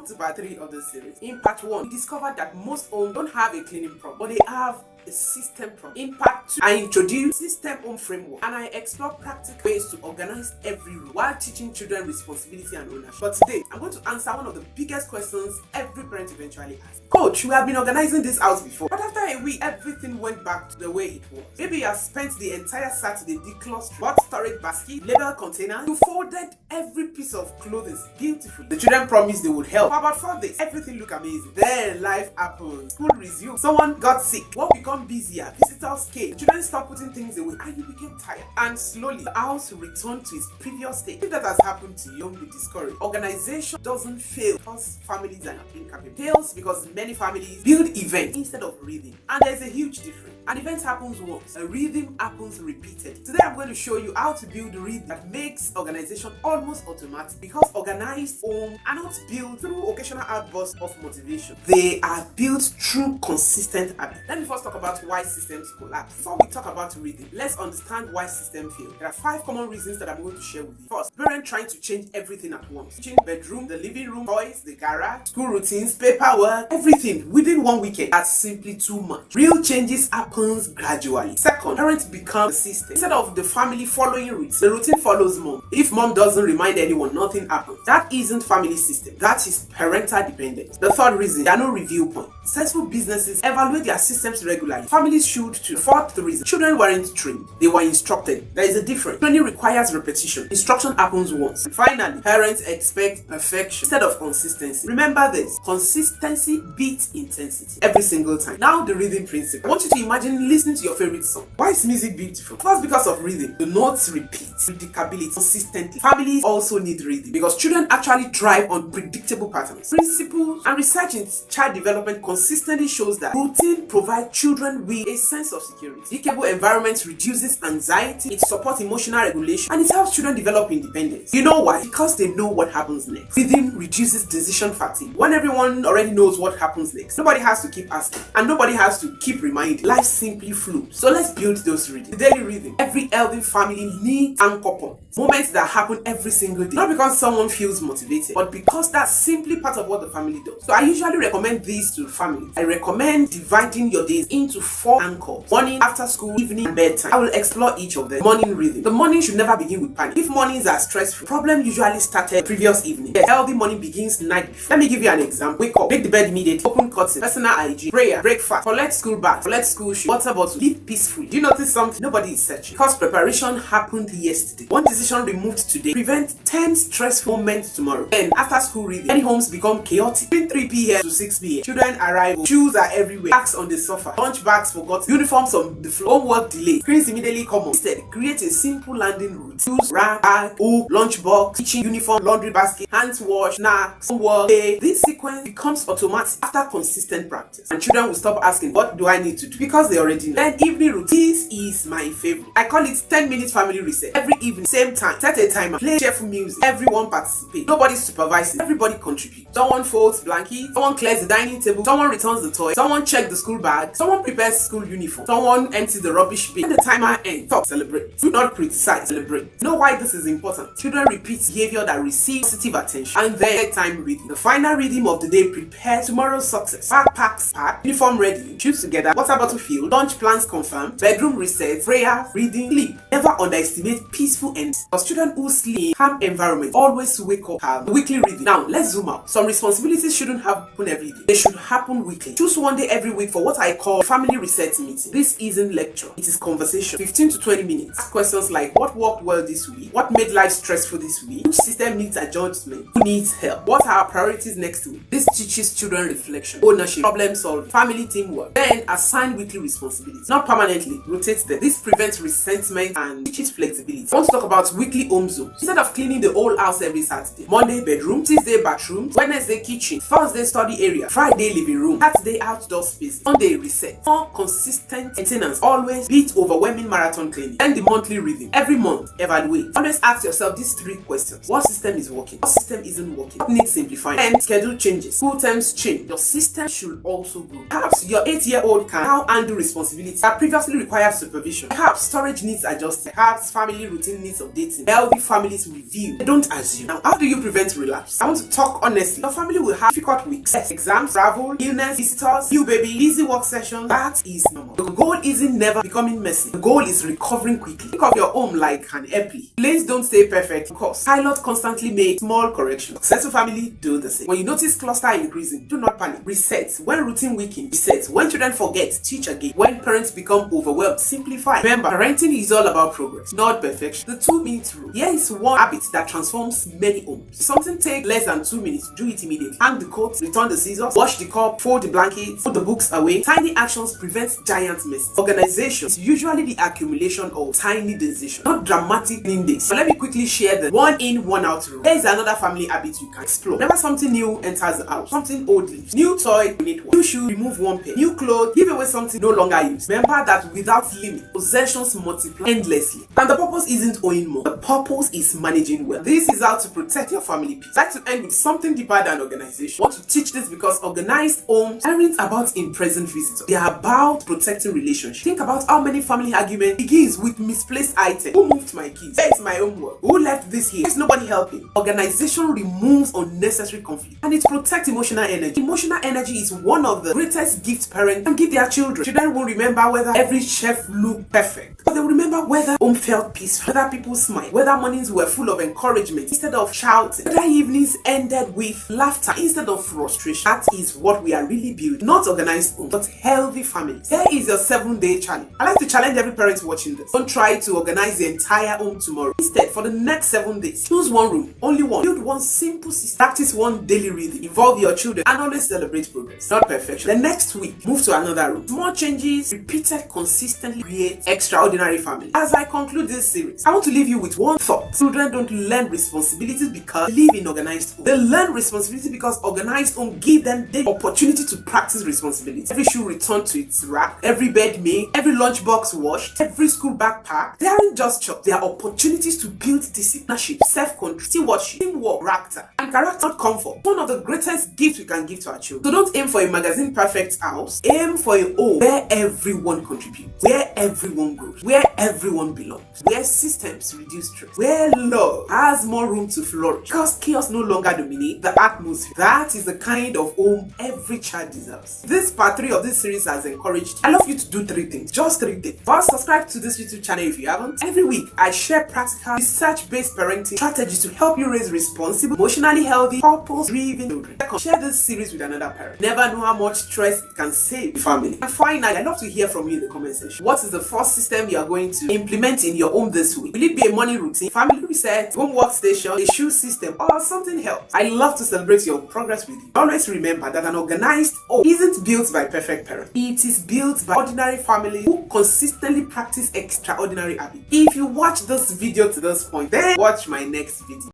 Welcome to part 3 of the series. In part 1, we discovered that most homes don't have a cleaning problem, but they have a system problem. In part 2, I introduced system home framework and I explore practical ways to organize every room while teaching children responsibility and ownership. But today, I'm going to answer one of the biggest questions every parent eventually asks. Coach, we have been organizing this house before, but after a week, everything went back to the way it was. Maybe you have spent the entire Saturday declustering, bought storage basket, label container, you folded every piece of clothing beautifully. The children promised they would help. For about 4 days, everything looked amazing. Then life happened. School resumed. Someone got sick. Work became busier. Visitors came. The children stopped putting things away and you became tired. And slowly, the house returned to its previous state. If that has happened to you, don't be discouraged. Organization doesn't fail because families are incapable. It fails because many families build events instead of reading. And there's a huge difference. An event happens once, a rhythm happens repeated. Today I'm going to show you how to build a rhythm that makes organization almost automatic, because organized homes are not built through occasional outbursts of motivation. They are built through consistent habits. Let me first talk about why systems collapse. Before we talk about rhythm, let's understand why systems fail. There are 5 common reasons that I'm going to share with you. First, parents trying to change everything at once. Change bedroom, the living room, toys, the garage, school routines, paperwork, everything within 1 weekend. That's simply too much. Real changes happens gradually. Second, parents become the system. Instead of the family following routine, the routine follows mom. If mom doesn't remind anyone, nothing happens. That isn't family system. That is parental dependence. The third reason, there are no review points. Successful businesses evaluate their systems regularly. Families should too. The fourth reason, children weren't trained. They were instructed. There is a difference. Training requires repetition. Instruction happens once. And finally, parents expect perfection instead of consistency. Remember this, consistency beats intensity every single time. Now the rhythm principle. I want you to imagine listening to your favorite song. Why is music beautiful? First, because of rhythm. The notes repeat, predictability, consistently. Families also need rhythm because children actually thrive on predictable patterns. Principles and research in child development consistently shows that routine provides children with a sense of security. Predictable environment reduces anxiety, it supports emotional regulation, and it helps children develop independence. You know why? Because they know what happens next. Rhythm reduces decision fatigue. When everyone already knows what happens next, nobody has to keep asking and nobody has to keep reminding. Life simply flows. So let's build those rhythms. The daily rhythm. Every healthy family needs anchor points. Moments that happen every single day. Not because someone feels motivated, but because that's simply part of what the family does. So I usually recommend these to families. I recommend dividing your days into 4 anchors. Morning, after school, evening, and bedtime. I will explore each of them. Morning rhythm. The morning should never begin with panic. If mornings are stressful, problem usually started previous evening. The healthy morning begins night before. Let me give you an example. Wake up, make the bed immediately, open curtain, personal hygiene, prayer, breakfast, collect school bag, collect school shoes, water bottle, live peacefully. Do you notice something? Nobody is searching. Because preparation happened yesterday. One decision removed today prevents 10 stressful moments tomorrow. Then after school reading, many homes become chaotic. Between 3 p.m. to 6 p.m. Children arrive, shoes are everywhere, bags on the sofa, lunch bags forgotten, uniforms on the floor, homework delayed, screens immediately come on. Instead, create a simple landing route. Use rag, bag, hook, lunch box, kitchen uniform, laundry basket, hands wash, snacks, homework, play. This sequence becomes automatic after consistent practice. And children will stop asking, what do I need to do? Because they already know. Then evening routine. This is my favorite. I call it 10-minute family reset. Every evening, same time. Set a timer. Play cheerful music. Everyone participates. Nobody supervises. Everybody contributes. Someone folds blankets. Someone clears the dining table. Someone returns the toy. Someone checks the school bag. Someone prepares school uniform. Someone empties the rubbish bin. When the timer ends, stop, celebrate. Do not criticize, celebrate. You know why this is important? Children repeat behavior that receives positive attention. And then bedtime reading. The final rhythm of the day prepares tomorrow's success. Backpacks packed, uniform ready, shoes together, water bottle filled, lunch plans confirmed, bedroom reset, prayer, reading, sleep. Never underestimate peaceful ends. Because children who sleep calm environment always wake up calm. The weekly reading. Now let's zoom out. Some responsibilities shouldn't happen every day. They should happen weekly. Choose one day every week for what I call family reset meeting. This isn't lecture. It is conversation. 15 to 20 minutes. Ask questions like, what worked well this week? What made life stressful this week? Which system needs adjustment? Who needs help? What are our priorities next week? This teaches children reflection, ownership, problem solving, family teamwork. Then assign weekly responsibilities. Not permanently, rotate them. This prevents resentment and teaches flexibility. I want to talk about weekly home zones. Instead of cleaning the whole house every Saturday, Monday bedroom, Tuesday bathroom, Wednesday kitchen, Thursday study area, Friday living room, Saturday outdoor space, Sunday reset. More consistent maintenance always beats overwhelming marathon cleaning. Then the monthly rhythm. Every month, evaluate. Always ask yourself these 3 questions. What system is working? What system isn't working? What needs simplifying? And schedule changes. School terms change. Your system should also grow. Perhaps your 8-year-old can now handle responsibilities that previously required supervision. Perhaps storage needs adjusted. Perhaps family routine needs updating. Healthy families review. Don't assume. Now, how do you prevent relapse? I want to talk honestly. Your family will have difficult weeks. Yes, exams, travel, illness, visitors, new baby, busy work sessions. That is normal. The goal isn't never becoming messy. The goal is recovering quickly. Think of your home like an airplane. Planes don't stay perfect. Of course, pilots constantly make small corrections. Successful family do the same. When you notice cluster increasing, do not panic. Reset. When routine weakens, reset. When children forget, teach again. When parents become overwhelmed, simplify. Remember, parenting is all about progress, not perfection. The 2-minute rule. Here is one habit that transforms many homes. If something takes less than 2 minutes, do it immediately. Hang the coat, return the scissors, wash the cup, fold the blankets, put the books away. Tiny actions prevent giant messes. Organization is usually the accumulation of tiny decisions, not dramatic clean days. So let me quickly share the 1 in, 1 out rule. There is another family habit you can explore. Whenever something new enters the house, something old leaves. New toy, donate one. New shoe, remove 1 pair. New clothes, give away something no longer used. Remember that without limit, possessions multiply endlessly. And the purpose isn't owning more. The purpose is managing well. This is how to protect your family peace. I'd like to end with something deeper than organization. I want to teach this because organized homes aren't about impressing visitors. They are about protecting relationships. Think about how many family arguments begins with misplaced items. Who moved my keys? Where is my homework? Who left this here? There's nobody helping. Organization removes unnecessary conflict and it protects emotional energy. Emotional energy is one of the greatest gifts parents can give their children. Children will remember whether every chef looked perfect, but they will remember whether home felt peaceful, whether people smiled, whether mornings were full of encouragement instead of shouting, whether evenings ended with laughter instead of frustration. That is what we are really building. Not organized homes, but healthy families. Here is your 7-day challenge. I like to challenge every parent watching this. Don't try to organize the entire home tomorrow. Instead, for the next 7 days, choose 1 room, only 1. Build 1 simple system. Practice 1 daily reading. Involve your children and always celebrate progress, not perfection. The next week, move to another room. Small changes, repeated consistently, create extraordinary family. As I conclude this series, I want to leave you with one thought. Children don't learn responsibilities because they live in organized home. They learn responsibility because organized home give them the opportunity to practice responsibility. Every shoe returned to its rack, every bed made, every lunchbox washed, every school bag packed. They aren't just jobs. They are opportunities to build discipline, self-control, stewardship, teamwork, character, and character, not comfort. One of the greatest gifts we can give to our children. So don't aim for a magazine perfect house. Aim for a home where everyone contributes, where everyone grows, where everyone belongs, where systems reduce stress, where love has more room to flourish because chaos no longer dominates the atmosphere. That is the kind of home every child deserves. This part 3 of this series has encouraged you. I love you to do 3 things, just 3 things. First, subscribe to this YouTube channel if you haven't. Every week, I share practical, research-based parenting strategies to help you raise responsible, emotionally healthy, purpose-driven children. Second, share this series with another parent. Never know how much stress it can save your family. And finally, I'd love to hear from you in the comment section. What is the first system you are going to implement in your home this week? Will it be a morning routine, family reset, home workstation, a shoe system, or something else? I love to celebrate your progress with you. Always remember that an organized home isn't built by perfect parents. It is built by ordinary families who consistently practice extraordinary habits. If you watch this video to this point, then watch my next video.